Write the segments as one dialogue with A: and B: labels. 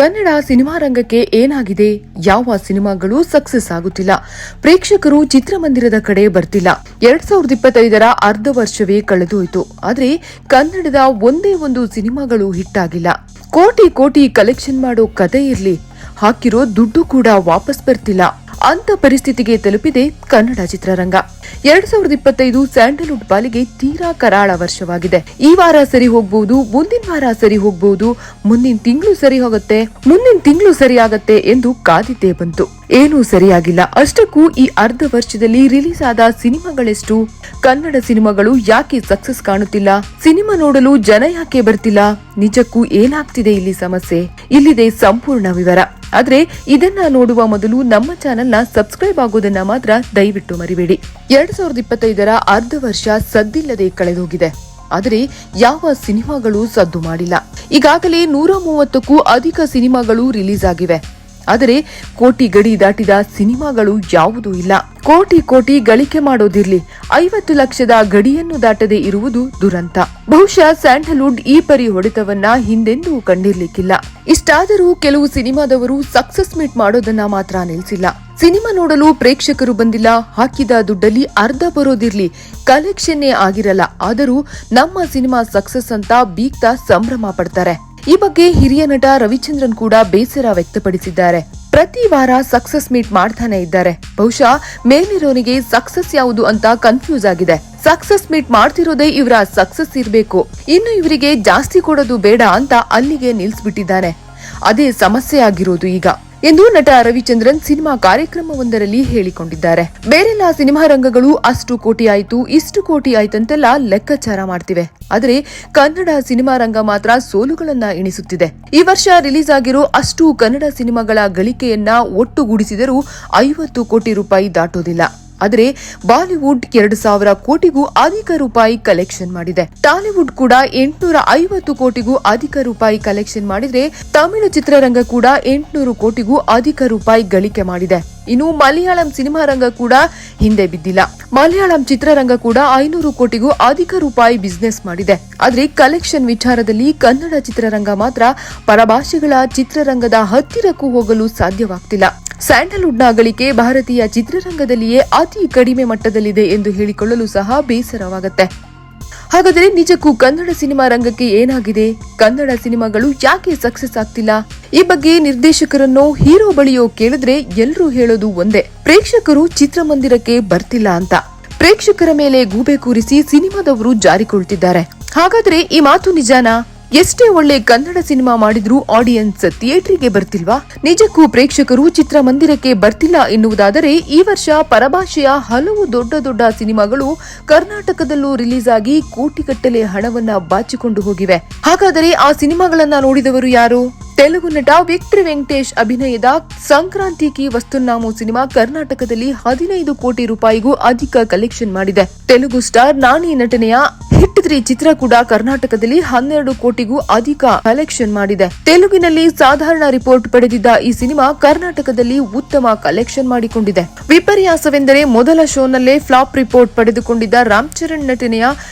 A: Kannada cinema ರಂಗಕ್ಕೆ ಏನಾಗಿದೆ? ಯಾವ ಸಿನಿಮಾಗಳು ಸಕ್ಸಸ್ ಆಗುತ್ತಿಲ್ಲ? ಪ್ರೇಕ್ಷಕರು ಚಿತ್ರಮಂದಿರದ ಕಡೆ ಬರ್ತಿಲ್ಲ. 2025ರ ಅರ್ಧ ವರ್ಷವೇ ಕಳೆದೋಯ್ತು. ಆದ್ರೆ ಕನ್ನಡದ ಒಂದೇ ಒಂದು ಸಿನಿಮಾಗಳು ಹಿಟ್ ಆಗಿಲ್ಲ. ಕೋಟಿ ಕೋಟಿ ಕಲೆಕ್ಷನ್ ಮಾಡೋ ಕತೆ ಇರ್ಲಿ, ಹಾಕಿರೋ ದುಡ್ಡು ಕೂಡ ವಾಪಸ್ ಬರ್ತಿಲ್ಲ. ಅಂತ ಪರಿಸ್ಥಿತಿಗೆ ತಲುಪಿದೆ ಕನ್ನಡ ಚಿತ್ರರಂಗ. 2025 ಸ್ಯಾಂಡಲ್ವುಡ್ ಪಾಲಿಗೆ ತೀರಾ ಕರಾಳ ವರ್ಷವಾಗಿದೆ. ಈ ವಾರ ಸರಿ ಹೋಗಬಹುದು, ಮುಂದಿನ ವಾರ ಸರಿ ಹೋಗಬಹುದು, ಮುಂದಿನ ತಿಂಗಳು ಸರಿ ಹೋಗುತ್ತೆ, ಮುಂದಿನ ತಿಂಗಳು ಸರಿಯಾಗತ್ತೆ ಎಂದು ಕಾದಿದ್ದೇ ಬಂತು. ಏನೂ ಸರಿಯಾಗಿಲ್ಲ. ಅಷ್ಟಕ್ಕೂ ಈ ಅರ್ಧ ವರ್ಷದಲ್ಲಿ ರಿಲೀಸ್ ಆದ ಸಿನಿಮಾಗಳೆಷ್ಟು? ಕನ್ನಡ ಸಿನಿಮಾಗಳು ಯಾಕೆ ಸಕ್ಸಸ್ ಕಾಣುತ್ತಿಲ್ಲ? ಸಿನಿಮಾ ನೋಡಲು ಜನ ಯಾಕೆ ಬರ್ತಿಲ್ಲ? ನಿಜಕ್ಕೂ ಏನಾಗ್ತಿದೆ ಇಲ್ಲಿ ಸಮಸ್ಯೆ? ಇಲ್ಲಿದೆ ಸಂಪೂರ್ಣ ವಿವರ. ಆದ್ರೆ ಇದನ್ನ ನೋಡುವ ಮೊದಲು ನಮ್ಮ ಚಾನೆಲ್ನ ಸಬ್ಸ್ಕ್ರೈಬ್ ಆಗೋದನ್ನ ಮಾತ್ರ ದಯವಿಟ್ಟು ಮರಿಬೇಡಿ. 2025ರ ಅರ್ಧ ವರ್ಷ ಸದ್ದಿಲ್ಲದೆ ಕಳೆದೋಗಿದೆ. ಆದರೆ ಯಾವ ಸಿನಿಮಾಗಳು ಸದ್ದು ಮಾಡಿಲ್ಲ. ಈಗಾಗಲೇ 130ಕ್ಕೂ ಅಧಿಕ ಸಿನಿಮಾಗಳು ರಿಲೀಸ್ ಆಗಿವೆ. ಆದರೆ ಕೋಟಿ ಗಡಿ ದಾಟಿದ ಸಿನಿಮಾಗಳು ಯಾವುದೂ ಇಲ್ಲ. ಕೋಟಿ ಕೋಟಿ ಗಳಿಕೆ ಮಾಡೋದಿರ್ಲಿ, 50 ಲಕ್ಷದ ಗಡಿಯನ್ನು ದಾಟದೆ ಇರುವುದು ದುರಂತ. ಬಹುಶಃ ಸ್ಯಾಂಡಲ್ವುಡ್ ಈ ಪರಿ ಹೊಡೆತವನ್ನ ಹಿಂದೆಂದೂ ಕಂಡಿರ್ಲಿಕ್ಕಿಲ್ಲ. ಇಷ್ಟಾದರೂ ಕೆಲವು ಸಿನಿಮಾದವರು ಸಕ್ಸಸ್ ಮೀಟ್ ಮಾಡೋದನ್ನ ಮಾತ್ರ ನಿಲ್ಸಿಲ್ಲ. ಸಿನಿಮಾ ನೋಡಲು ಪ್ರೇಕ್ಷಕರು ಬಂದಿಲ್ಲ. ಹಾಕಿದ ದುಡ್ಡಲ್ಲಿ ಅರ್ಧ ಬರೋದಿರ್ಲಿ, ಕಲೆಕ್ಷನ್ನೇ ಆಗಿರಲ್ಲ. ಆದರೂ ನಮ್ಮ ಸಿನಿಮಾ ಸಕ್ಸಸ್ ಅಂತ ಬೀಗ್ತಾ ಸಂಭ್ರಮ ಪಡ್ತಾರೆ. ಈ ಬಗ್ಗೆ ಹಿರಿಯ ನಟ ರವಿಚಂದ್ರನ್ ಕೂಡ ಬೇಸರ ವ್ಯಕ್ತಪಡಿಸಿದ್ದಾರೆ. ಪ್ರತಿ ವಾರ ಸಕ್ಸಸ್ ಮೀಟ್ ಮಾಡ್ತಾನೆ ಇದ್ದಾರೆ. ಬಹುಶಃ ಮೇಲಿರೋನಿಗೆ ಸಕ್ಸಸ್ ಯಾವುದು ಅಂತ ಕನ್ಫ್ಯೂಸ್ ಆಗಿದೆ. ಸಕ್ಸಸ್ ಮೀಟ್ ಮಾಡ್ತಿರೋದೇ ಇವರ ಸಕ್ಸಸ್ ಇರಬೇಕು, ಇನ್ನು ಇವರಿಗೆ ಜಾಸ್ತಿ ಕೊಡೋದು ಬೇಡ ಅಂತ ಅಲ್ಲಿಗೆ ನಿಲ್ಸ್ಬಿಟ್ಟಿದ್ದಾನೆ. ಅದೇ ಸಮಸ್ಯೆ ಆಗಿರೋದು ಈಗ ಎಂದು ನಟ ರವಿಚಂದ್ರನ್ ಸಿನಿಮಾ ಕಾರ್ಯಕ್ರಮವೊಂದರಲ್ಲಿ ಹೇಳಿಕೊಂಡಿದ್ದಾರೆ. ಬೇರೆಲ್ಲ ಸಿನಿಮಾ ರಂಗಗಳು ಅಷ್ಟು ಕೋಟಿ ಆಯ್ತು, ಇಷ್ಟು ಕೋಟಿ ಆಯ್ತಂತೆಲ್ಲ ಲೆಕ್ಕಾಚಾರ ಮಾಡ್ತಿವೆ. ಆದರೆ ಕನ್ನಡ ಸಿನಿಮಾ ರಂಗ ಮಾತ್ರ ಸೋಲುಗಳನ್ನ ಎಣಿಸುತ್ತಿದೆ. ಈ ವರ್ಷ ರಿಲೀಸ್ ಆಗಿರೋ ಅಷ್ಟು ಕನ್ನಡ ಸಿನಿಮಾಗಳ ಗಳಿಕೆಯನ್ನ ಒಟ್ಟುಗೂಡಿಸಿದರೂ 50 ಕೋಟಿ ರೂಪಾಯಿ ದಾಟೋದಿಲ್ಲ. ಆದರೆ ಬಾಲಿವುಡ್ 2,000 ಕೋಟಿಗೂ ಅಧಿಕ ರೂಪಾಯಿ ಕಲೆಕ್ಷನ್ ಮಾಡಿದೆ. ಟಾಲಿವುಡ್ ಕೂಡ 850 ಕೋಟಿಗೂ ಅಧಿಕ ರೂಪಾಯಿ ಕಲೆಕ್ಷನ್ ಮಾಡಿದ್ರೆ, ತಮಿಳು ಚಿತ್ರರಂಗ ಕೂಡ 800 ಕೋಟಿಗೂ ಅಧಿಕ ರೂಪಾಯಿ ಗಳಿಕೆ ಮಾಡಿದೆ. ಇನ್ನು ಮಲಯಾಳಂ ಸಿನಿಮಾ ರಂಗ ಕೂಡ ಹಿಂದೆ ಬಿದ್ದಿಲ್ಲ. ಮಲಯಾಳಂ ಚಿತ್ರರಂಗ ಕೂಡ 500 ಕೋಟಿಗೂ ಅಧಿಕ ರೂಪಾಯಿ ಬಿಸ್ನೆಸ್ ಮಾಡಿದೆ. ಆದ್ರೆ ಕಲೆಕ್ಷನ್ ವಿಚಾರದಲ್ಲಿ ಕನ್ನಡ ಚಿತ್ರರಂಗ ಮಾತ್ರ ಪರಭಾಷೆಗಳ ಚಿತ್ರರಂಗದ ಹತ್ತಿರಕ್ಕೂ ಹೋಗಲು ಸಾಧ್ಯವಾಗ್ತಿಲ್ಲ. ಸ್ಯಾಂಡಲ್ವುಡ್ನ ಗಳಿಕೆ ಭಾರತೀಯ ಚಿತ್ರರಂಗದಲ್ಲಿಯೇ ಅತಿ ಕಡಿಮೆ ಮಟ್ಟದಲ್ಲಿದೆ ಎಂದು ಹೇಳಿಕೊಳ್ಳಲು ಸಹ ಬೇಸರವಾಗುತ್ತೆ. ಹಾಗಾದರೆ ನಿಜಕ್ಕೂ ಕನ್ನಡ ಸಿನಿಮಾ ರಂಗಕ್ಕೆ ಏನಾಗಿದೆ? ಕನ್ನಡ ಸಿನಿಮಾಗಳು ಯಾಕೆ ಸಕ್ಸಸ್ ಆಗ್ತಿಲ್ಲ? ಈ ಬಗ್ಗೆ ನಿರ್ದೇಶಕರನ್ನೋ ಹೀರೋ ಬಳಿಯೋ ಕೇಳಿದ್ರೆ ಎಲ್ಲರೂ ಹೇಳೋದು ಒಂದೇ: ಪ್ರೇಕ್ಷಕರು ಚಿತ್ರಮಂದಿರಕ್ಕೆ ಬರ್ತಿಲ್ಲ ಅಂತ. ಪ್ರೇಕ್ಷಕರ ಮೇಲೆ ಗೂಬೆ ಕೂರಿಸಿ ಸಿನಿಮಾದವರು ಜಾರಿಕೊಳ್ತಿದ್ದಾರೆ. ಹಾಗಾದ್ರೆ ಈ ಮಾತು ನಿಜಾನಾ? ಎಷ್ಟೇ ಒಳ್ಳೆ ಕನ್ನಡ ಸಿನಿಮಾ ಮಾಡಿದ್ರೂ ಆಡಿಯನ್ಸ್ ಥಿಯೇಟರ್ಗೆ ಬರ್ತಿಲ್ವಾ? ನಿಜಕ್ಕೂ ಪ್ರೇಕ್ಷಕರು ಚಿತ್ರಮಂದಿರಕ್ಕೆ ಬರ್ತಿಲ್ಲ ಎನ್ನುವುದಾದರೆ, ಈ ವರ್ಷ ಪರಭಾಷೆಯ ಹಲವು ದೊಡ್ಡ ದೊಡ್ಡ ಸಿನಿಮಾಗಳು ಕರ್ನಾಟಕದಲ್ಲೂ ರಿಲೀಸ್ ಆಗಿ ಕೋಟಿಗಟ್ಟಲೆ ಹಣವನ್ನ ಬಾಚಿಕೊಂಡು ಹೋಗಿವೆ. ಹಾಗಾದರೆ ಆ ಸಿನಿಮಾಗಳನ್ನ ನೋಡಿದವರು ಯಾರು? ತೆಲುಗು ನಟ ವಿಕ್ಟರ್ ವೆಂಕಟೇಶ್ ಅಭಿನಯದ ಸಂಕ್ರಾಂತಿ ಕಿ ವಸ್ತುನಾಮು ಸಿನಿಮಾ ಕರ್ನಾಟಕದಲ್ಲಿ 15 ಕೋಟಿ ರೂಪಾಯಿಗೂ ಅಧಿಕ ಕಲೆಕ್ಷನ್ ಮಾಡಿದೆ. ತೆಲುಗು ಸ್ಟಾರ್ ನಾನಿ ನಟನೆಯ ಹಿಟ್ 3 ಚಿತ್ರ ಕೂಡ ಕರ್ನಾಟಕದಲ್ಲಿ 12 ಕೋಟಿಗೂ ಅಧಿಕ ಕಲೆಕ್ಷನ್ ಮಾಡಿದೆ. ತೆಲುಗಿನಲ್ಲಿ ಸಾಧಾರಣ ರಿಪೋರ್ಟ್ ಪಡೆದಿದ್ದ ಈ ಸಿನಿಮಾ ಕರ್ನಾಟಕದಲ್ಲಿ ಉತ್ತಮ ಕಲೆಕ್ಷನ್ ಮಾಡಿಕೊಂಡಿದೆ. ವಿಪರ್ಯಾಸವೆಂದರೆ ಮೊದಲ ಶೋನಲ್ಲೇ ಫ್ಲಾಪ್ ರಿಪೋರ್ಟ್ ಪಡೆದುಕೊಂಡಿದ್ದ ರಾಮ್ ಚರಣ್ ನಟನೆಯ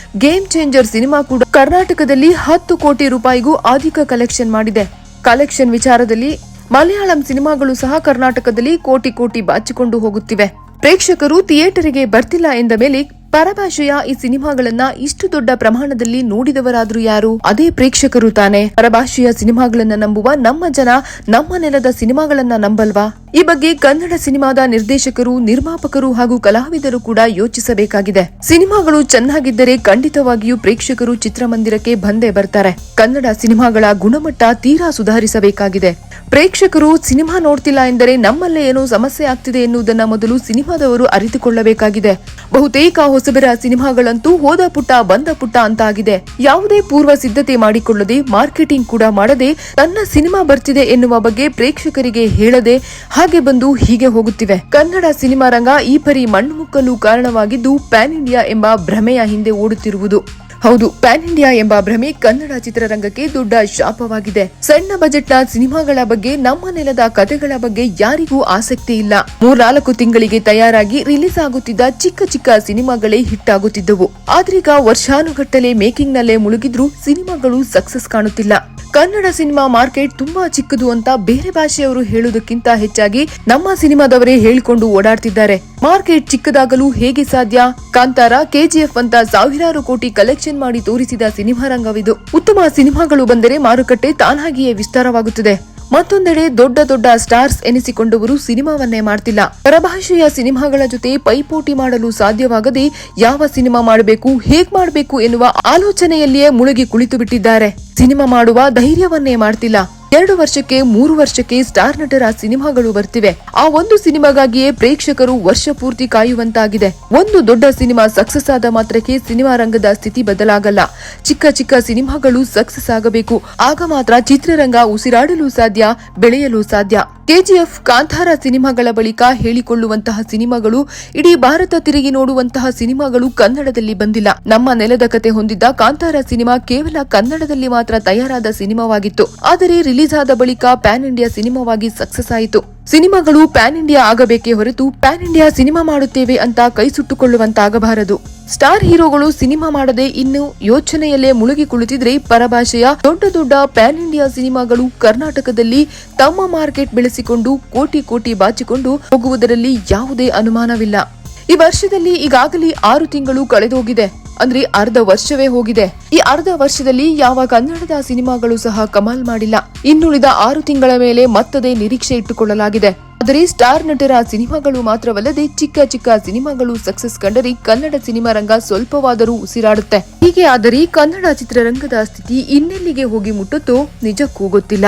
A: ಗೇಮ್ ಚೇಂಜರ್ ಸಿನಿಮಾ ಕೂಡ ಕರ್ನಾಟಕದಲ್ಲಿ 10 ಕೋಟಿ ರೂಪಾಯಿಗೂ ಅಧಿಕ ಕಲೆಕ್ಷನ್ ಮಾಡಿದೆ. ಕಲೆಕ್ಷನ್ ವಿಚಾರದಲ್ಲಿ ಮಲಯಾಳಂ ಸಿನಿಮಾಗಳು ಸಹ ಕರ್ನಾಟಕದಲ್ಲಿ ಕೋಟಿ ಕೋಟಿ ಬಾಚಿಕೊಂಡು ಹೋಗುತ್ತಿವೆ. ಪ್ರೇಕ್ಷಕರು ಥಿಯೇಟರಿಗೆ ಬರ್ತಿಲ್ಲ ಎಂದ ಮೇಲೆ ಪರಭಾಷೆಯ ಈ ಸಿನಿಮಾಗಳನ್ನ ಇಷ್ಟು ದೊಡ್ಡ ಪ್ರಮಾಣದಲ್ಲಿ ನೋಡಿದವರಾದ್ರೂ ಯಾರು? ಅದೇ ಪ್ರೇಕ್ಷಕರು ತಾನೆ. ಪರಭಾಷೆಯ ಸಿನಿಮಾಗಳನ್ನ ನಂಬುವ ನಮ್ಮ ಜನ ನಮ್ಮ ನೆಲದ ಸಿನಿಮಾಗಳನ್ನ ನಂಬಲ್ವಾ? ಈ ಬಗ್ಗೆ ಕನ್ನಡ ಸಿನಿಮಾದ ನಿರ್ದೇಶಕರು, ನಿರ್ಮಾಪಕರು ಹಾಗೂ ಕಲಾವಿದರು ಕೂಡ ಯೋಚಿಸಬೇಕಾಗಿದೆ. ಸಿನಿಮಾಗಳು ಚೆನ್ನಾಗಿದ್ದರೆ ಖಂಡಿತವಾಗಿಯೂ ಪ್ರೇಕ್ಷಕರು ಚಿತ್ರಮಂದಿರಕ್ಕೆ ಬಂದೇ ಬರ್ತಾರೆ. ಕನ್ನಡ ಸಿನಿಮಾಗಳ ಗುಣಮಟ್ಟ ತೀರಾ ಸುಧಾರಿಸಬೇಕಾಗಿದೆ. ಪ್ರೇಕ್ಷಕರು ಸಿನಿಮಾ ನೋಡ್ತಿಲ್ಲ ಎಂದರೆ ನಮ್ಮಲ್ಲೇ ಏನೋ ಸಮಸ್ಯೆ ಆಗ್ತಿದೆ ಎನ್ನುವುದನ್ನ ಮೊದಲು ಸಿನಿಮಾದವರು ಅರಿತುಕೊಳ್ಳಬೇಕಾಗಿದೆ. ಬಹುತೇಕ ಹೊಸಬರ ಸಿನಿಮಾಗಳಂತೂ ಹೋದ ಪುಟ್ಟ ಬಂದ ಪುಟ್ಟ ಅಂತ ಆಗಿದೆ. ಯಾವುದೇ ಪೂರ್ವ ಸಿದ್ಧತೆ ಮಾಡಿಕೊಳ್ಳದೆ, ಮಾರ್ಕೆಟಿಂಗ್ ಕೂಡ ಮಾಡದೆ, ತನ್ನ ಸಿನಿಮಾ ಬರ್ತಿದೆ ಎನ್ನುವ ಬಗ್ಗೆ ಪ್ರೇಕ್ಷಕರಿಗೆ ಹೇಳದೆ ಹಾಗೆ ಬಂದು ಹೀಗೆ ಹೋಗುತ್ತಿವೆ. ಕನ್ನಡ ಸಿನಿಮಾ ರಂಗ ಈ ಪರಿ ಮಣ್ಣು ಮುಕ್ಕಲು ಕಾರಣವಾಗಿದ್ದು ಪ್ಯಾನ್ ಇಂಡಿಯಾ ಎಂಬ ಭ್ರಮೆಯ ಹಿಂದೆ ಓಡುತ್ತಿರುವುದು. ಹೌದು, ಪ್ಯಾನ್ ಇಂಡಿಯಾ ಎಂಬ ಭ್ರಮೆ ಕನ್ನಡ ಚಿತ್ರರಂಗಕ್ಕೆ ದೊಡ್ಡ ಶಾಪವಾಗಿದೆ. ಸಣ್ಣ ಬಜೆಟ್ನ ಸಿನಿಮಾಗಳ ಬಗ್ಗೆ, ನಮ್ಮ ನೆಲದ ಕಥೆಗಳ ಬಗ್ಗೆ ಯಾರಿಗೂ ಆಸಕ್ತಿ ಇಲ್ಲ. 3-4 ತಿಂಗಳಿಗೆ ತಯಾರಾಗಿ ರಿಲೀಸ್ ಆಗುತ್ತಿದ್ದ ಚಿಕ್ಕ ಚಿಕ್ಕ ಸಿನಿಮಾಗಳೇ ಹಿಟ್ ಆಗುತ್ತಿದ್ದವು. ಆದ್ರೀಗ ವರ್ಷಾನುಗಟ್ಟಲೆ ಮೇಕಿಂಗ್ ನಲ್ಲೇ ಮುಳುಗಿದ್ರೂ ಸಿನಿಮಾಗಳು ಸಕ್ಸಸ್ ಕಾಣುತ್ತಿಲ್ಲ. ಕನ್ನಡ ಸಿನಿಮಾ ಮಾರ್ಕೆಟ್ ತುಂಬಾ ಚಿಕ್ಕದು ಅಂತ ಬೇರೆ ಭಾಷೆಯವರು ಹೇಳುವುದಕ್ಕಿಂತ ಹೆಚ್ಚಾಗಿ ನಮ್ಮ ಸಿನಿಮಾದವರೇ ಹೇಳಿಕೊಂಡು ಓಡಾಡ್ತಿದ್ದಾರೆ. ಮಾರ್ಕೆಟ್ ಚಿಕ್ಕದಾಗಲು ಹೇಗೆ ಸಾಧ್ಯ? ಕಾಂತಾರ, ಕೆಜಿಎಫ್ ಅಂತ ಸಾವಿರಾರು ಕೋಟಿ ಕಲೆಕ್ಷನ್ ಮಾಡಿ ತೋರಿಸಿದ ಸಿನಿಮಾ ರಂಗವಿದು. ಉತ್ತಮ ಸಿನಿಮಾಗಳು ಬಂದರೆ ಮಾರುಕಟ್ಟೆ ತಾನಾಗಿಯೇ ವಿಸ್ತಾರವಾಗುತ್ತದೆ. ಮತ್ತೊಂದೆಡೆ ದೊಡ್ಡ ದೊಡ್ಡ ಸ್ಟಾರ್ಸ್ ಎನಿಸಿಕೊಂಡವರು ಸಿನಿಮಾವನ್ನೇ ಮಾಡ್ತಿಲ್ಲ. ಪರಭಾಷೆಯ ಸಿನಿಮಾಗಳ ಜೊತೆ ಪೈಪೋಟಿ ಮಾಡಲು ಸಾಧ್ಯವಾಗದೆ ಯಾವ ಸಿನಿಮಾ ಮಾಡಬೇಕು, ಹೇಗ್ ಮಾಡಬೇಕು ಎನ್ನುವ ಆಲೋಚನೆಯಲ್ಲಿಯೇ ಮುಳುಗಿ ಕುಳಿತು ಬಿಟ್ಟಿದ್ದಾರೆ. ಸಿನಿಮಾ ಮಾಡುವ ಧೈರ್ಯವನ್ನೇ ಮಾಡ್ತಿಲ್ಲ. 2 ವರ್ಷಕ್ಕೆ 3 ವರ್ಷಕ್ಕೆ ಸ್ಟಾರ್ ನಟರ ಸಿನಿಮಾಗಳು ಬರ್ತಿವೆ. ಆ ಒಂದು ಸಿನಿಮಾಗಾಗಿಯೇ ಪ್ರೇಕ್ಷಕರು ವರ್ಷ ಪೂರ್ತಿ ಕಾಯುವಂತಾಗಿದೆ. ಒಂದು ದೊಡ್ಡ ಸಿನಿಮಾ ಸಕ್ಸಸ್ ಆದ ಮಾತ್ರಕ್ಕೆ ಸಿನಿಮಾ ರಂಗದ ಸ್ಥಿತಿ ಬದಲಾಗಲ್ಲ. ಚಿಕ್ಕ ಚಿಕ್ಕ ಸಿನಿಮಾಗಳು ಸಕ್ಸಸ್ ಆಗಬೇಕು. ಆಗ ಮಾತ್ರ ಚಿತ್ರರಂಗ ಉಸಿರಾಡಲು ಸಾಧ್ಯ, ಬೆಳೆಯಲು ಸಾಧ್ಯ. ಕೆಜಿಎಫ್, ಕಾಂತಾರ ಸಿನಿಮಾಗಳ ಬಳಿಕ ಹೇಳಿಕೊಳ್ಳುವಂತಹ ಸಿನಿಮಾಗಳು, ಇಡೀ ಭಾರತ ತಿರುಗಿ ನೋಡುವಂತಹ ಸಿನಿಮಾಗಳು ಕನ್ನಡದಲ್ಲಿ ಬಂದಿಲ್ಲ. ನಮ್ಮ ನೆಲದ ಕತೆ ಹೊಂದಿದ್ದ ಕಾಂತಾರ ಸಿನಿಮಾ ಕೇವಲ ಕನ್ನಡದಲ್ಲಿ ಮಾತ್ರ ತಯಾರಾದ ಸಿನಿಮಾವಾಗಿತ್ತು. ಆದರೆ ರಿಲೀಸ್ ಆದ ಬಳಿಕ ಪ್ಯಾನ್ ಇಂಡಿಯಾ ಸಿನಿಮಾವಾಗಿ ಸಕ್ಸಸ್ ಆಯಿತು. ಸಿನಿಮಾಗಳು ಪ್ಯಾನ್ ಇಂಡಿಯಾ ಆಗಬೇಕೇ ಹೊರತು ಪ್ಯಾನ್ ಇಂಡಿಯಾ ಸಿನಿಮಾ ಮಾಡುತ್ತೇವೆ ಅಂತ ಕೈ ಸುಟ್ಟುಕೊಳ್ಳುವಂತಾಗಬಾರದು. ಸ್ಟಾರ್ ಹೀರೋಗಳು ಸಿನಿಮಾ ಮಾಡದೆ ಇನ್ನು ಯೋಚನೆಯಲ್ಲೇ ಮುಳುಗಿ ಕುಳಿತಿದ್ರೆ ಪರಭಾಷೆಯ ದೊಡ್ಡ ದೊಡ್ಡ ಪ್ಯಾನ್ ಇಂಡಿಯಾ ಸಿನಿಮಾಗಳು ಕರ್ನಾಟಕದಲ್ಲಿ ತಮ್ಮ ಮಾರ್ಕೆಟ್ ಬೆಳೆಸಿಕೊಂಡು ಕೋಟಿ ಕೋಟಿ ಬಾಚಿಕೊಂಡು ಹೋಗುವುದರಲ್ಲಿ ಯಾವುದೇ ಅನುಮಾನವಿಲ್ಲ. ಈ ವರ್ಷದಲ್ಲಿ ಈಗಾಗಲೇ 6 ತಿಂಗಳು ಕಳೆದೋಗಿದೆ. ಅಂದ್ರೆ ಅರ್ಧ ವರ್ಷವೇ ಹೋಗಿದೆ. ಈ ಅರ್ಧ ವರ್ಷದಲ್ಲಿ ಯಾವ ಕನ್ನಡದ ಸಿನಿಮಾಗಳು ಸಹ ಕಮಾಲ್ ಮಾಡಿಲ್ಲ. ಇನ್ನುಳಿದ 6 ತಿಂಗಳ ಮೇಲೆ ಮತ್ತದೇ ನಿರೀಕ್ಷೆ ಇಟ್ಟುಕೊಳ್ಳಲಾಗಿದೆ. ಆದರೆ ಸ್ಟಾರ್ ನಟರ ಸಿನಿಮಾಗಳು ಮಾತ್ರವಲ್ಲದೆ ಚಿಕ್ಕ ಚಿಕ್ಕ ಸಿನಿಮಾಗಳು ಸಕ್ಸಸ್ ಕಂಡರೆ ಕನ್ನಡ ಸಿನಿಮಾ ರಂಗ ಸ್ವಲ್ಪವಾದರೂ ಉಸಿರಾಡುತ್ತೆ. ಹೀಗೆ ಆದರೆ ಕನ್ನಡ ಚಿತ್ರರಂಗದ ಸ್ಥಿತಿ ಇನ್ನೆಲ್ಲಿಗೆ ಹೋಗಿ ಮುಟ್ಟುತ್ತೋ ನಿಜಕ್ಕೂ ಗೊತ್ತಿಲ್ಲ.